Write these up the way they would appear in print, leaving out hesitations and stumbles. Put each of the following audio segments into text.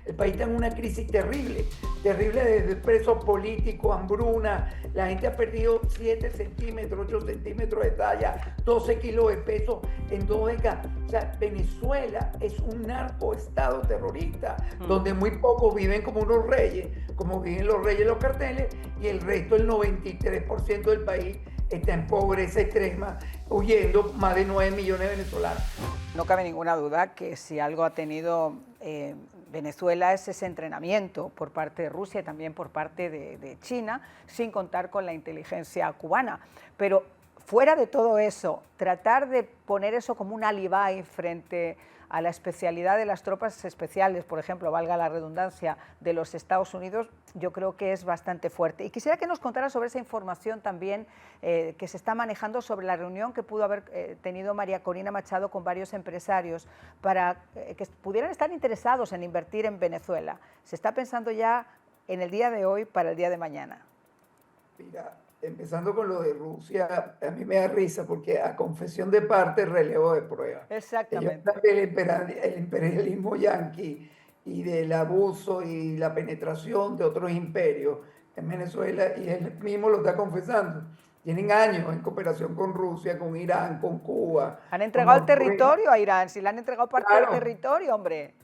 El país está en una crisis terrible, terrible desde presos políticos, hambruna. La gente ha perdido 7 centímetros, 8 centímetros de talla, 12 kilos de peso en 2 décadas. O sea, Venezuela es un narcoestado terrorista, donde muy pocos viven como unos reyes, como viven los reyes de los carteles, y el resto, el 93% del país, está en pobreza extrema, huyendo más de 9 millones de venezolanos. No cabe ninguna duda que si algo ha tenido Venezuela es ese entrenamiento por parte de Rusia y también por parte de China, sin contar con la inteligencia cubana. Pero fuera de todo eso, tratar de poner eso como un alibi frente a la especialidad de las tropas especiales, por ejemplo, valga la redundancia, de los Estados Unidos, yo creo que es bastante fuerte. Y quisiera que nos contara sobre esa información también que se está manejando sobre la reunión que pudo haber tenido María Corina Machado con varios empresarios para que pudieran estar interesados en invertir en Venezuela. Se está pensando ya en el día de hoy para el día de mañana. Mira, empezando con lo de Rusia, a mí me da risa porque a confesión de parte, relevo de prueba. Exactamente. El imperialismo yanqui y del abuso y la penetración de otros imperios en Venezuela, y él mismo lo está confesando. Tienen años en cooperación con Rusia, con Irán, con Cuba. Han entregado el territorio a Irán, si le han entregado parte del territorio, hombre.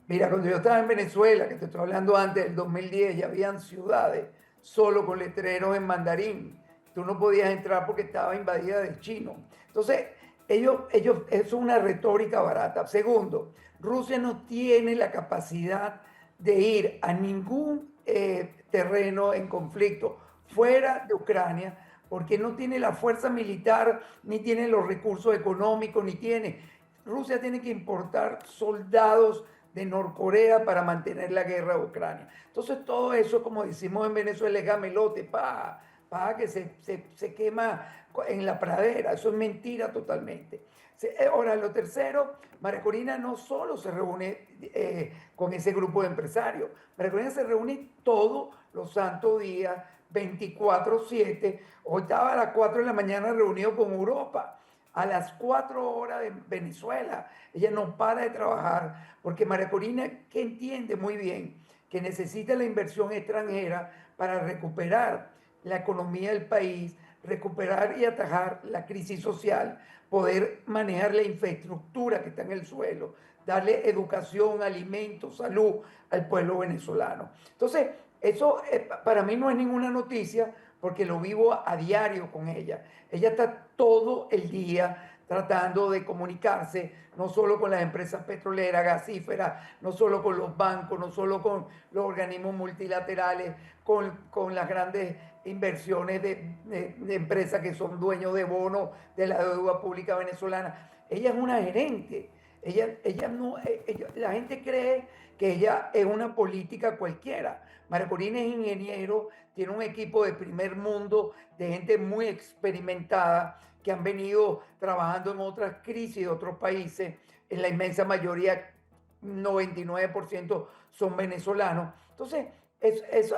Mira, cuando yo estaba en Venezuela, que te estoy hablando antes del 2010, ya habían ciudades solo con letreros en mandarín. Tú no podías entrar porque estaba invadida de chino. Entonces, eso es una retórica barata. Segundo, Rusia no tiene la capacidad de ir a ningún terreno en conflicto fuera de Ucrania, porque no tiene la fuerza militar, ni tiene los recursos económicos, ni tiene. Rusia tiene que importar soldados de Norcorea para mantener la guerra de Ucrania. Entonces todo eso, como decimos en Venezuela, es gamelote, paja que se quema en la pradera. Eso es mentira totalmente. Ahora, lo tercero, María Corina no solo se reúne con ese grupo de empresarios, María Corina se reúne todos los santos días, 24/7. Hoy estaba a las 4 de la mañana reunido con Europa, a las 4 horas de Venezuela. Ella no para de trabajar porque María Corina, que entiende muy bien que necesita la inversión extranjera para recuperar la economía del país, recuperar y atajar la crisis social, poder manejar la infraestructura que está en el suelo, darle educación, alimentos, salud al pueblo venezolano. Entonces, eso para mí no es ninguna noticia porque lo vivo a diario con ella. Ella está todo el día tratando de comunicarse, no solo con las empresas petroleras, gasíferas, no solo con los bancos, no solo con los organismos multilaterales, con las grandes inversiones de empresas que son dueños de bonos de la deuda pública venezolana. Ella es una gerente. La gente cree que ella es una política cualquiera. María Corina es ingeniero, tiene un equipo de primer mundo, de gente muy experimentada, que han venido trabajando en otras crisis de otros países. En la inmensa mayoría, 99% son venezolanos. Entonces, eso,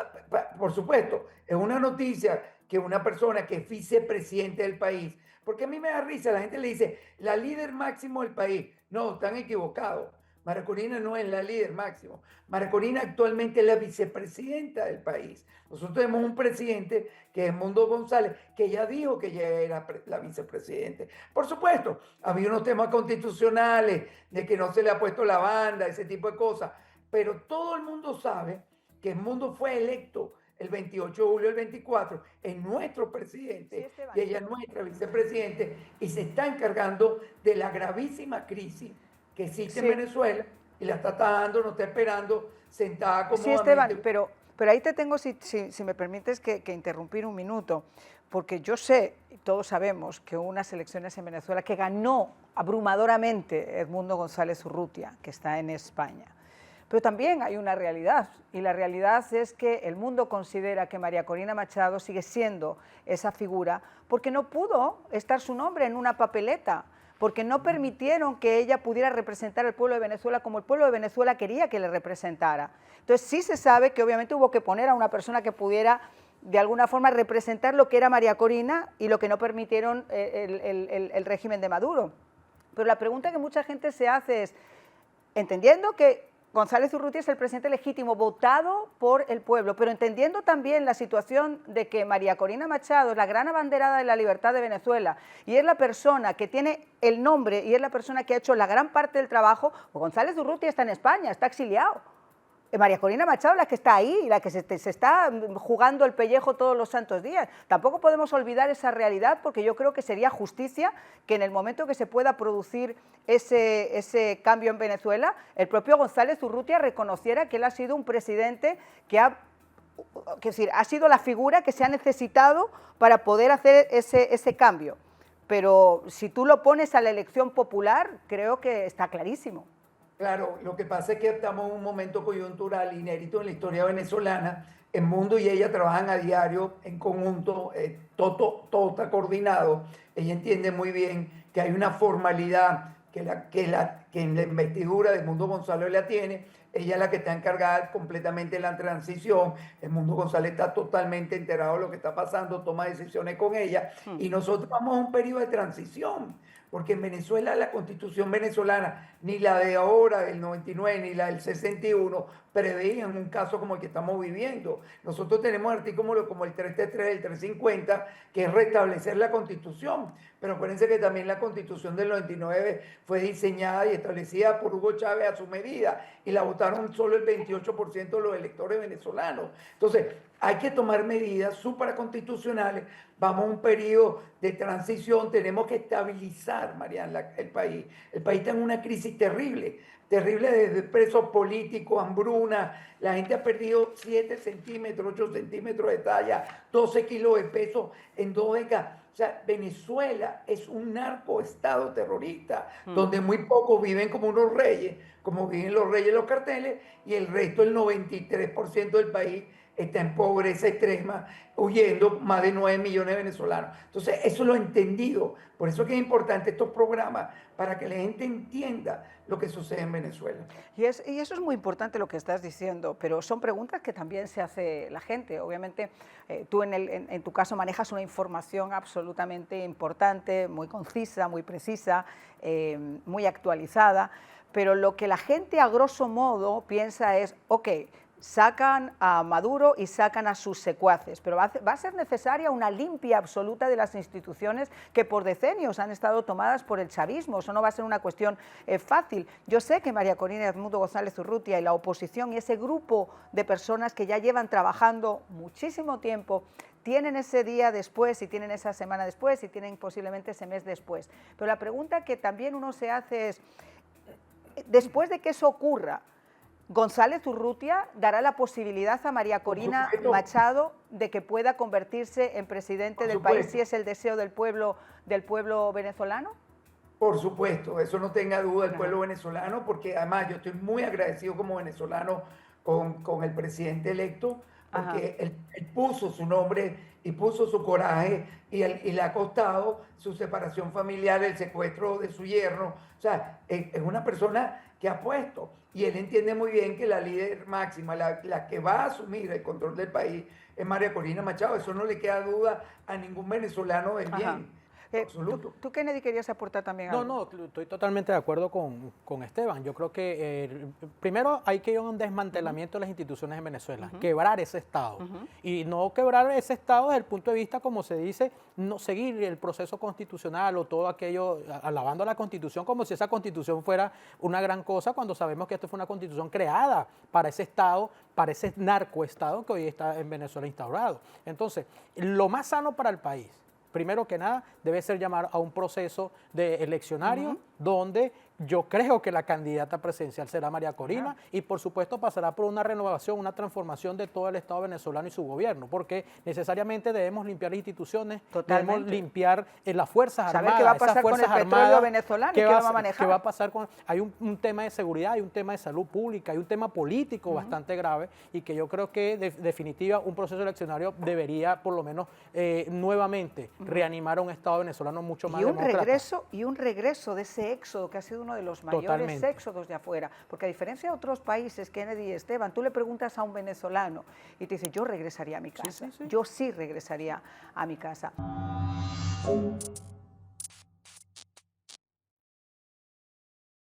por supuesto, es una noticia que una persona que es vicepresidente del país, porque a mí me da risa, la gente le dice, la líder máximo del país. No, están equivocados. María Corina no es la líder máximo. María Corina actualmente es la vicepresidenta del país. Nosotros tenemos un presidente que es Mundo González, que ya dijo que ella era la vicepresidenta. Por supuesto, había unos temas constitucionales, de que no se le ha puesto la banda, ese tipo de cosas, pero todo el mundo sabe que el mundo fue electo el 28 de julio del 24, es nuestro presidente y ella es nuestra vicepresidente, y se está encargando de la gravísima crisis que existe en Venezuela, y la está atajando, no está esperando, sentada cómodamente. Sí, Esteban, pero ahí te tengo, si me permites, que interrumpir un minuto, porque yo sé, y todos sabemos, que hubo unas elecciones en Venezuela que ganó abrumadoramente Edmundo González Urrutia, que está en España. Pero también hay una realidad, y la realidad es que el mundo considera que María Corina Machado sigue siendo esa figura porque no pudo estar su nombre en una papeleta, porque no permitieron que ella pudiera representar al pueblo de Venezuela como el pueblo de Venezuela quería que le representara. Entonces sí se sabe que obviamente hubo que poner a una persona que pudiera de alguna forma representar lo que era María Corina y lo que no permitieron el régimen de Maduro. Pero la pregunta que mucha gente se hace es, entendiendo que González Urrutia es el presidente legítimo votado por el pueblo, pero entendiendo también la situación de que María Corina Machado es la gran abanderada de la libertad de Venezuela y es la persona que tiene el nombre y es la persona que ha hecho la gran parte del trabajo, pues González Urrutia está en España, está exiliado. María Corina Machado es la que está ahí, la que se está jugando el pellejo todos los santos días. Tampoco podemos olvidar esa realidad porque yo creo que sería justicia que en el momento que se pueda producir ese cambio en Venezuela, el propio González Urrutia reconociera que él ha sido un presidente que ha sido la figura que se ha necesitado para poder hacer ese cambio. Pero si tú lo pones a la elección popular, creo que está clarísimo. Claro, lo que pasa es que estamos en un momento coyuntural inédito en la historia venezolana. El mundo y ella trabajan a diario, en conjunto, todo está coordinado. Ella entiende muy bien que hay una formalidad que en la investidura del Mundo González la tiene. Ella es la que está encargada completamente de la transición. El Mundo González está totalmente enterado de lo que está pasando, toma decisiones con ella. Y nosotros vamos a un periodo de transición. Porque en Venezuela la constitución venezolana, ni la de ahora del 99, ni la del 61, preveían un caso como el que estamos viviendo. Nosotros tenemos artículos como el 333, el 350, que es restablecer la constitución. Pero acuérdense que también la constitución del 99 fue diseñada y establecida por Hugo Chávez a su medida, y la votaron solo el 28% de los electores venezolanos. Entonces, hay que tomar medidas supraconstitucionales. Vamos a un periodo de transición, tenemos que estabilizar, Mariana, el país. El país está en una crisis terrible, terrible desde presos políticos, hambruna. La gente ha perdido 7 centímetros, 8 centímetros de talla, 12 kilos de peso en 2 décadas. O sea, Venezuela es un narcoestado terrorista, donde muy pocos viven como unos reyes, como viven los reyes de los carteles, y el resto, el 93% del país, está en pobreza extrema, huyendo más de 9 millones de venezolanos. Entonces, eso lo he entendido. Por eso es que es importante estos programas, para que la gente entienda lo que sucede en Venezuela. Y eso es muy importante lo que estás diciendo, pero son preguntas que también se hace la gente. Obviamente, tú en tu caso manejas una información absolutamente importante, muy concisa, muy precisa, muy actualizada, pero lo que la gente a grosso modo piensa es, ok, sacan a Maduro y sacan a sus secuaces, pero va a ser necesaria una limpia absoluta de las instituciones que por decenios han estado tomadas por el chavismo. Eso no va a ser una cuestión fácil. Yo sé que María Corina y Edmundo González Urrutia y la oposición y ese grupo de personas que ya llevan trabajando muchísimo tiempo tienen ese día después y tienen esa semana después y tienen posiblemente ese mes después. Pero la pregunta que también uno se hace es, después de que eso ocurra, ¿González Urrutia dará la posibilidad a María Corina Machado de que pueda convertirse en presidente del país si es el deseo del pueblo venezolano? Por supuesto, eso no tenga duda el pueblo venezolano, porque además yo estoy muy agradecido como venezolano con el presidente electo, porque él puso su nombre y puso su coraje y le ha costado su separación familiar, el secuestro de su yerno. O sea, es una persona que ha puesto, y él entiende muy bien que la líder máxima, la que va a asumir el control del país, es María Corina Machado. Eso no le queda duda a ningún venezolano del bien. Absoluto. ¿Tú, Kennedy, querías aportar también algo? No, estoy totalmente de acuerdo con Esteban. Yo creo que primero hay que ir a un desmantelamiento de las instituciones en Venezuela, quebrar ese Estado. Y no quebrar ese Estado desde el punto de vista, como se dice, no seguir el proceso constitucional o todo aquello, alabando a la Constitución como si esa Constitución fuera una gran cosa, cuando sabemos que esta fue una Constitución creada para ese Estado, para ese narcoestado que hoy está en Venezuela instaurado. Entonces, lo más sano para el país, primero que nada, debe ser llamar a un proceso de eleccionario donde yo creo que la candidata presidencial será María Corina y por supuesto pasará por una renovación, una transformación de todo el Estado venezolano y su gobierno, porque necesariamente debemos limpiar las instituciones, debemos limpiar las Fuerzas Armadas. ¿Saber qué va a pasar con el petróleo venezolano y qué va a manejar? ¿Qué va a pasar con...? Hay un tema de seguridad, hay un tema de salud pública, hay un tema político bastante grave y que yo creo que de definitiva un proceso eleccionario debería por lo menos nuevamente reanimar a un Estado venezolano mucho más demócrata. Y un regreso de ese éxodo que ha sido uno de los mayores éxodos de afuera, porque a diferencia de otros países, Kennedy y Esteban, tú le preguntas a un venezolano y te dice, yo regresaría a mi casa, yo sí regresaría a mi casa.